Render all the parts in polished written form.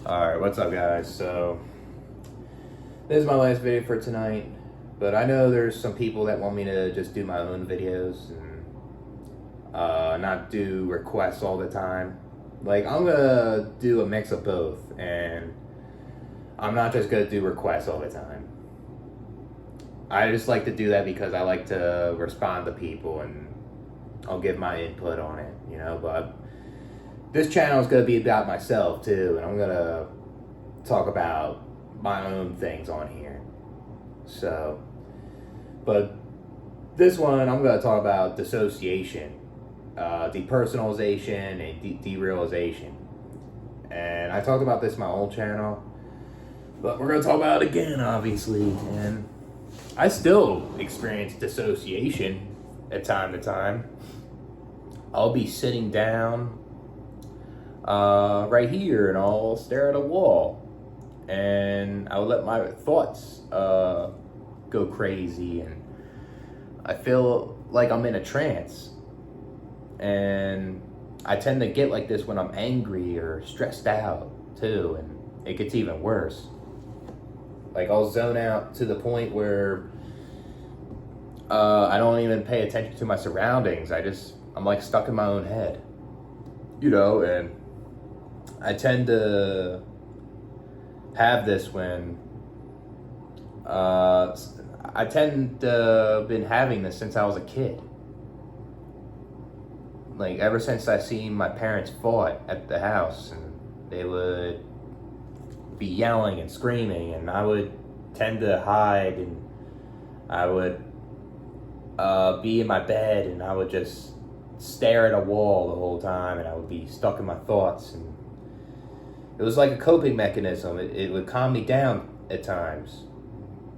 Alright, what's up guys? So, this is my last video for tonight, but I know there's some people that want me to just do my own videos and not do requests all the time. Like, I'm gonna do a mix of both, and I'm not just gonna do requests all the time. I just like to do that because I like to respond to people and I'll give my input on it, but this channel is going to be about myself too, and I'm going to talk about my own things on here. So, but this one I'm going to talk about dissociation, depersonalization, and derealization. And I talked about this in my old channel, but we're going to talk about it again, obviously. And I still experience dissociation at time to time. I'll be sitting down right here and I'll stare at a wall and I'll let my thoughts go crazy, and I feel like I'm in a trance. And I tend to get like this when I'm angry or stressed out too, and it gets even worse. Like, I'll zone out to the point where I don't even pay attention to my surroundings. I'm like stuck in my own head, and I tend to have this when I tend to have been having this since I was a kid. Like, ever since I seen my parents fought at the house, and they would be yelling and screaming, and I would tend to hide, and I would be in my bed, and I would just stare at a wall the whole time, and I would be stuck in my thoughts. And it was like a coping mechanism. It would calm me down at times,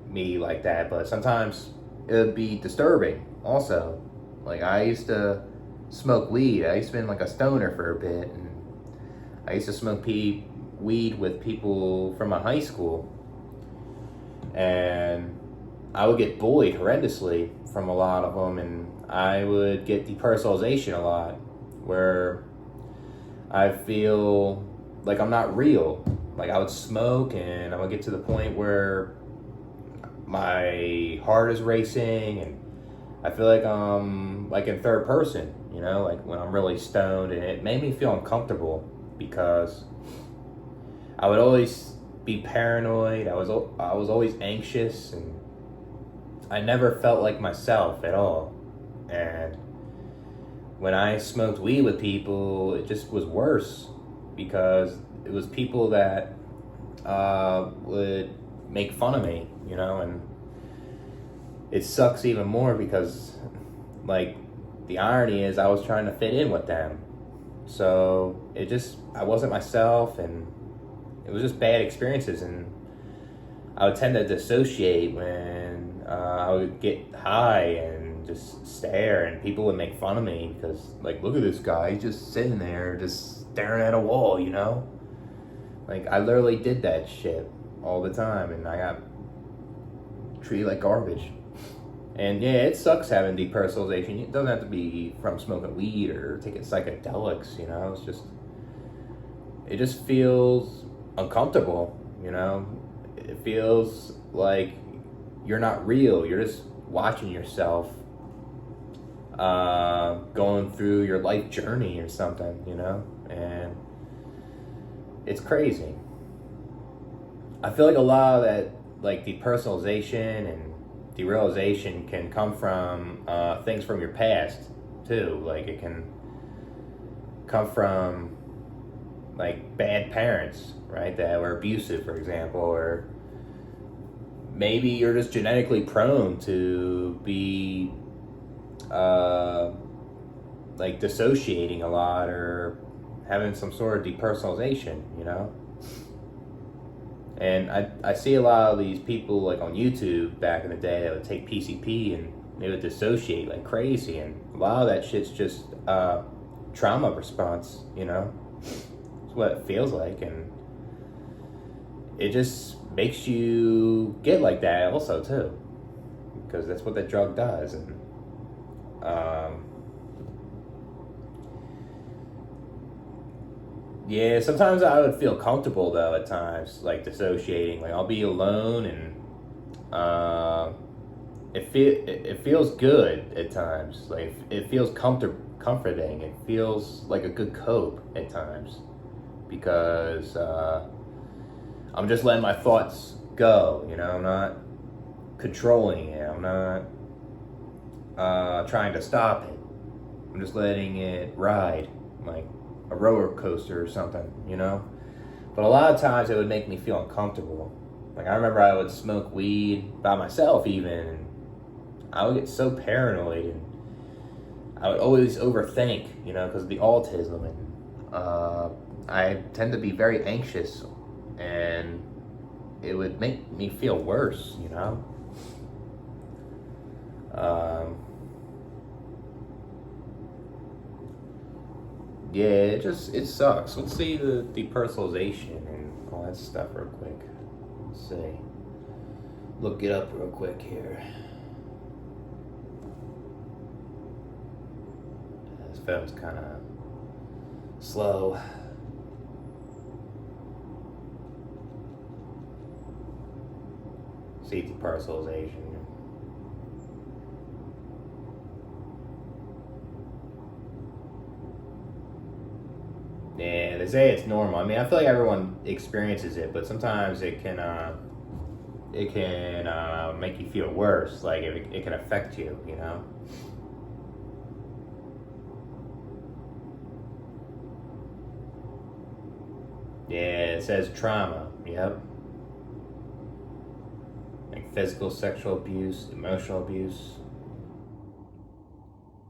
me like that, but sometimes it would be disturbing also. Like, I used to smoke weed. I used to be like a stoner for a bit, and I used to smoke weed with people from my high school, and I would get bullied horrendously from a lot of them, and I would get depersonalization a lot, where I feel like I'm not real. Like, I would smoke and I would get to the point where my heart is racing, and I feel like I'm like in third person, like when I'm really stoned, and it made me feel uncomfortable because I would always be paranoid. I was always anxious, and I never felt like myself at all. And when I smoked weed with people, it just was worse, because it was people that would make fun of me, and it sucks even more because, like, the irony is I was trying to fit in with them. So I wasn't myself, and it was just bad experiences, and I would tend to dissociate when I would get high and just stare, and people would make fun of me because, like, look at this guy, he's just sitting there just staring at a wall, Like, I literally did that shit all the time, and I got treated like garbage. And yeah, it sucks having depersonalization. It doesn't have to be from smoking weed or taking psychedelics, it just feels uncomfortable, It feels like you're not real. You're just watching yourself going through your life journey or something, and it's crazy. I feel like a lot of that, like, depersonalization and derealization can come from things from your past too. Like, it can come from, like, bad parents, right, that were abusive, for example, or maybe you're just genetically prone to be like dissociating a lot, or having some sort of depersonalization, And I see a lot of these people, like, on YouTube back in the day, that would take PCP and they would dissociate like crazy, and a lot of that shit's just trauma response, It's what it feels like, and it just makes you get like that also too, because that's what that drug does. And Yeah, sometimes I would feel comfortable though at times, like dissociating. Like I'll be alone and it feels good at times. Like it feels comforting. It feels like a good cope at times because I'm just letting my thoughts go. You know, I'm not controlling it. I'm not trying to stop it. I'm just letting it ride, like a roller coaster or something, you know? But a lot of times it would make me feel uncomfortable. Like I remember I would smoke weed by myself even, and I would get so paranoid, and I would always overthink, you know, because of the autism, and I tend to be very anxious, and it would make me feel worse, you know? Um, Yeah, it sucks. Let's see the depersonalization and all that stuff real quick. Let's see. Look it up real quick here. This film's kind of slow. See depersonalization. Yeah, they say it's normal. I mean, I feel like everyone experiences it, but sometimes it can make you feel worse. Like it can affect you, you know. Yeah, it says trauma. Yep, like physical, sexual abuse, emotional abuse,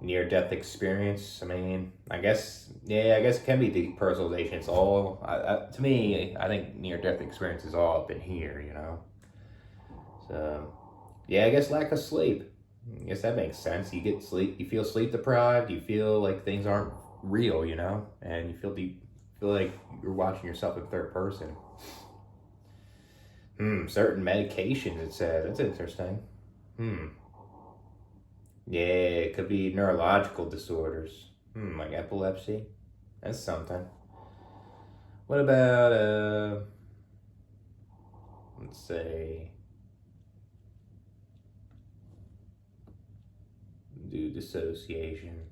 near-death experience. I mean, I guess it can be depersonalization. It's all to me. I think near-death experience is all up in here, you know. So, yeah, I guess lack of sleep. I guess that makes sense. You get sleep. You feel sleep deprived. You feel like things aren't real, you know, and you feel like you're watching yourself in third person. Certain medications. It says that's interesting. Hmm. Yeah, it could be neurological disorders. Like epilepsy. That's something. What about let's say do dissociation.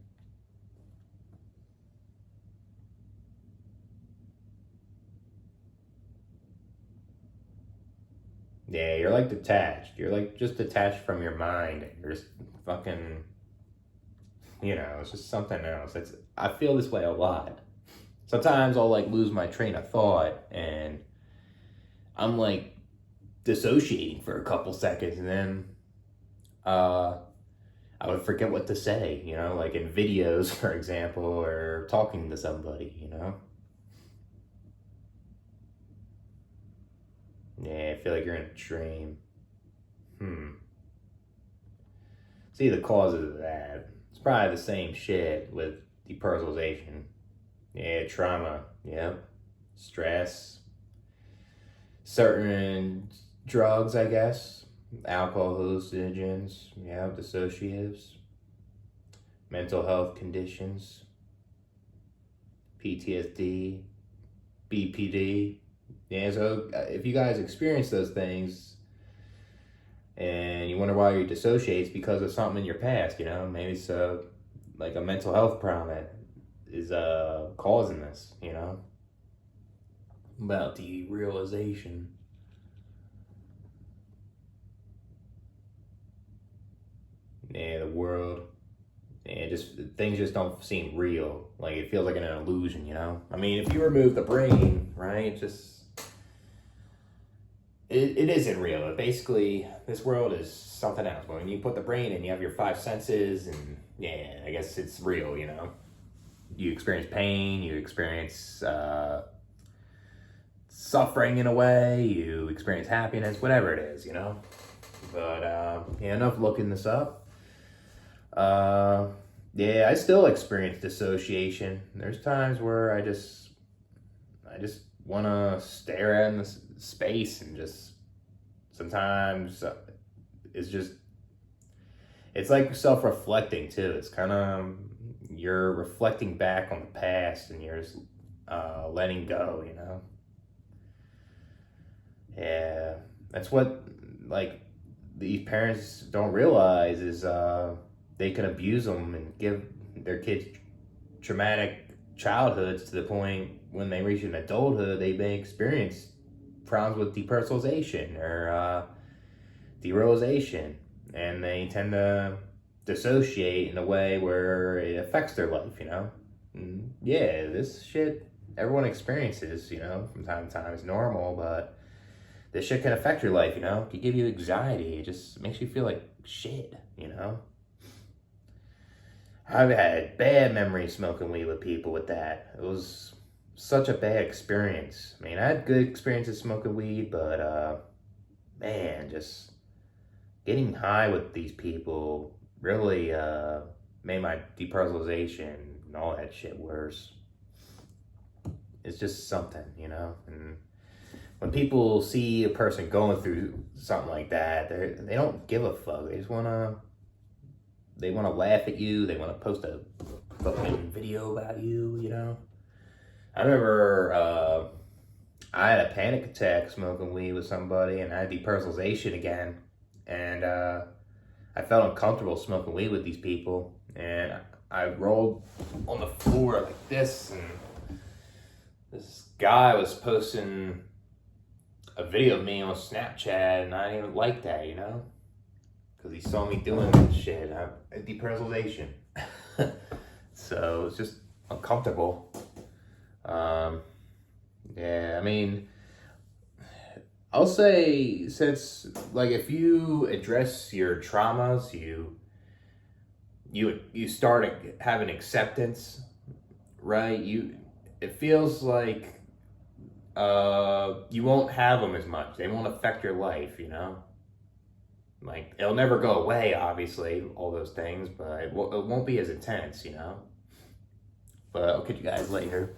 Yeah, you're like detached. You're like just detached from your mind. You're just fucking, you know, it's just something else. I feel this way a lot. Sometimes I'll like lose my train of thought and I'm like dissociating for a couple seconds and then uh I would forget what to say, you know, like in videos, for example, or talking to somebody, you know? Yeah, I feel like you're in a dream. Hmm. See the causes of that. It's probably the same shit with depersonalization. Yeah, trauma. Yep. Stress. Certain drugs, I guess. Alcohol, hallucinogens. Yeah, dissociatives. Mental health conditions. PTSD. BPD. Yeah, so if you guys experience those things and you wonder why you dissociate, it's because of something in your past, you know? Maybe it's like a mental health problem that is causing this, you know? About derealization. Yeah, the world. And just things just don't seem real. Like it feels like an illusion, you know? I mean, if you remove the brain, right, it isn't real. Basically, this world is something else. But when you put the brain in, you have your five senses, and yeah, I guess it's real, you know? You experience pain, you experience suffering in a way, you experience happiness, whatever it is, you know? But yeah, enough looking this up. Uh, yeah, I still experience dissociation. There's times where I just want to stare at in this space and just sometimes it's just it's like self-reflecting too. It's kind of you're reflecting back on the past and you're just letting go, you know? Yeah, that's what, like, these parents don't realize is they can abuse them and give their kids traumatic childhoods to the point when they reach an adulthood, they may experience problems with depersonalization or derealization, and they tend to dissociate in a way where it affects their life, you know? And yeah, this shit everyone experiences, you know, from time to time. It's normal, but this shit can affect your life, you know? It can give you anxiety. It just makes you feel like shit, you know? I've had bad memories smoking weed with people with that. It was such a bad experience. I mean, I had good experiences smoking weed, but man, just getting high with these people really made my depersonalization and all that shit worse. It's just something, you know? And when people see a person going through something like that, they don't give a fuck. They wanna laugh at you. They wanna post a fucking video about you, you know? I remember I had a panic attack smoking weed with somebody, and I had depersonalization again. And I felt uncomfortable smoking weed with these people. And I rolled on the floor like this, and this guy was posting a video of me on Snapchat, and I didn't even like that, you know? Because he saw me doing this shit. I had depersonalization. So it's just uncomfortable. Yeah, I mean, I'll say, since, like, if you address your traumas, you start having acceptance, right? It feels like you won't have them as much. They won't affect your life, you know? Like, it'll never go away, obviously, all those things, but it won't be as intense, you know? But I'll catch you guys later.